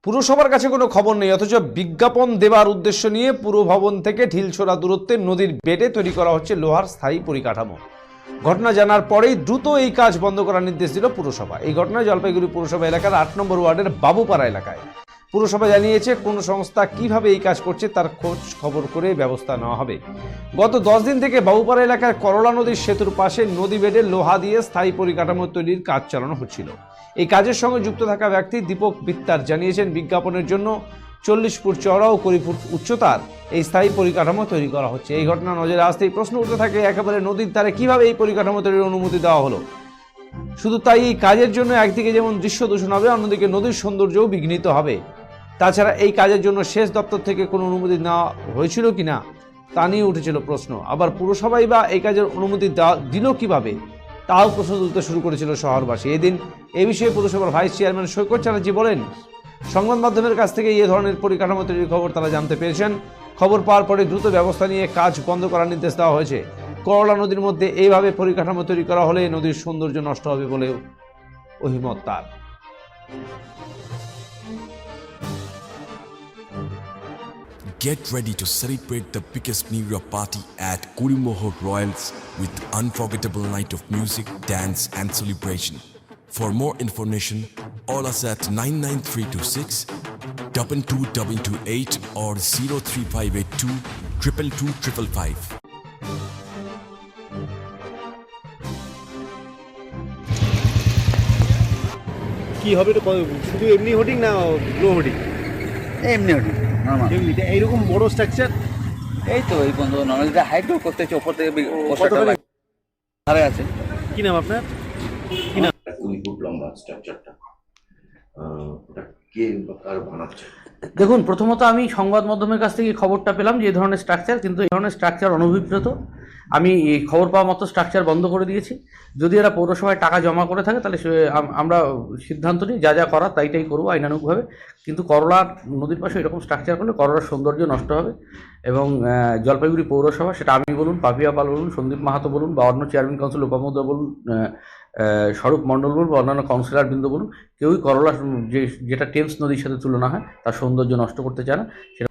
পুরসভার কাছে কোনো খবর নেই, অথচ বিজ্ঞাপন দেওয়ার উদ্দেশ্য নিয়ে পুরো ভবন থেকে ঢিলছোড়া দূরত্বে নদীর বেডে তৈরি করা হচ্ছে লোহার স্থায়ী পরিকাঠামো। ঘটনা জানার পরেই দ্রুত এই কাজ বন্ধ করার নির্দেশ দিল পুরসভা। এই ঘটনায় জলপাইগুড়ি পুরসভা এলাকার ৮ নম্বর ওয়ার্ডের বাবুপাড়া এলাকায়। পুরসভা জানিয়েছে কোন সংস্থা কিভাবে এই কাজ করছে তার খোঁজ খবর করে ব্যবস্থা নেওয়া হবে। গত 10 দিন থেকে বাবুপাড়া এলাকায় করলা নদীর সেতুর পাশে নদী বেডে লোহা দিয়ে স্থায়ী পরিকাঠামো তৈরির কাজ চালানো হচ্ছিল। এই কাজের সঙ্গে যুক্ত থাকা ব্যক্তি দীপক বিত্তার জানিয়েছেন, বিজ্ঞাপনের জন্য 40 ফুট চওড়া ও 20 ফুট উচ্চতার এই স্থায়ী পরিকাঠামো তৈরি করা হচ্ছে। এই ঘটনা নজরে আসতেই প্রশ্ন উঠতে থাকে, একেবারে নদীর ধারে কিভাবে এই পরিকাঠামো তৈরির অনুমতি দেওয়া হলো। শুধু তাই, এই কাজের জন্য একদিকে যেমন দৃশ্য দূষণ হবে, অন্যদিকে নদীর সৌন্দর্যও বিঘ্নিত হবে। তাছাড়া এই কাজের জন্য সেচ দপ্তর থেকে কোনো অনুমতি নেওয়া হয়েছিল কিনা তা নিয়ে উঠেছিল প্রশ্ন। আবার পুরসভাই বা এই কাজের অনুমতি দিল কিভাবে, তাও প্রশ্ন তুলতে শুরু করেছিল শহরবাসী। এদিন এ বিষয়ে পুরসভার ভাইস চেয়ারম্যান সৈকত চ্যাটার্জি বলেন, সংবাদ মাধ্যমের কাছ থেকে এই ধরনের পরিকাঠামো তৈরির খবর তারা জানতে পেরেছেন। খবর পাওয়ার পরে দ্রুত ব্যবস্থা নিয়ে কাজ বন্ধ করার নির্দেশ দেওয়া হয়েছে। করলা নদীর মধ্যে এইভাবে পরিকাঠামো তৈরি করা হলে নদীর সৌন্দর্য নষ্ট হবে বলে অভিমত তার। Get ready to celebrate the biggest New Year party at Kurimoho Royals with unforgettable night of music, dance and celebration. For more information, call us at 99326 22228 or 03582 222 555. কি হবে এটা শুধু এমনি হোর্ডিং না গ্লো হোর্ডিং? এমনি ওটি নর্মাল এমনিতে এইরকম বড় স্ট্রাকচার? এই তো এই বন্ধু নর্মাল এটা হাইড্রো করতেছে ওপর থেকে কতখানি? ধারে আছে। কি নাম আপনার? কি নাম? 20 ফুট লম্বা স্ট্রাকচারটা ওটা কে বা কার বানাচ্ছে? দেখুন, প্রথমত আমি সংবাদ মাধ্যমের কাছ থেকে খবরটা পেলাম যে এই ধরনের স্ট্রাকচার, কিন্তু এই ধরনের স্ট্রাকচার অনভিপ্রেত। আমি এই খবর পাওয়া মতো স্ট্রাকচার বন্ধ করে দিয়েছি। যদি এরা পৌরসভায় টাকা জমা করে থাকে তাহলে আমরা সিদ্ধান্ত নিই, যা যা করার তাইটাই করবো আইনানুগভাবে। কিন্তু করলার নদীর পাশে এরকম স্ট্রাকচার করলে করলার সৌন্দর্য নষ্ট হবে এবং জলপাইগুড়ি পৌরসভা, সেটা আমি বলুন, পাপিয়া পাল বলুন, সন্দীপ মাহাতো বলুন, বা অন্য চেয়ারম্যান কাউন্সিল উপামুদ্রা বলুন, স্বরূপ মণ্ডল বলুন, বা অন্যান্য কাউন্সিলর বৃন্দ বলুন, কেউই করলা যেটা টেমস নদীর সাথে তুলনা হয় তার সৌন্দর্য নষ্ট করতে চায় না। সেটা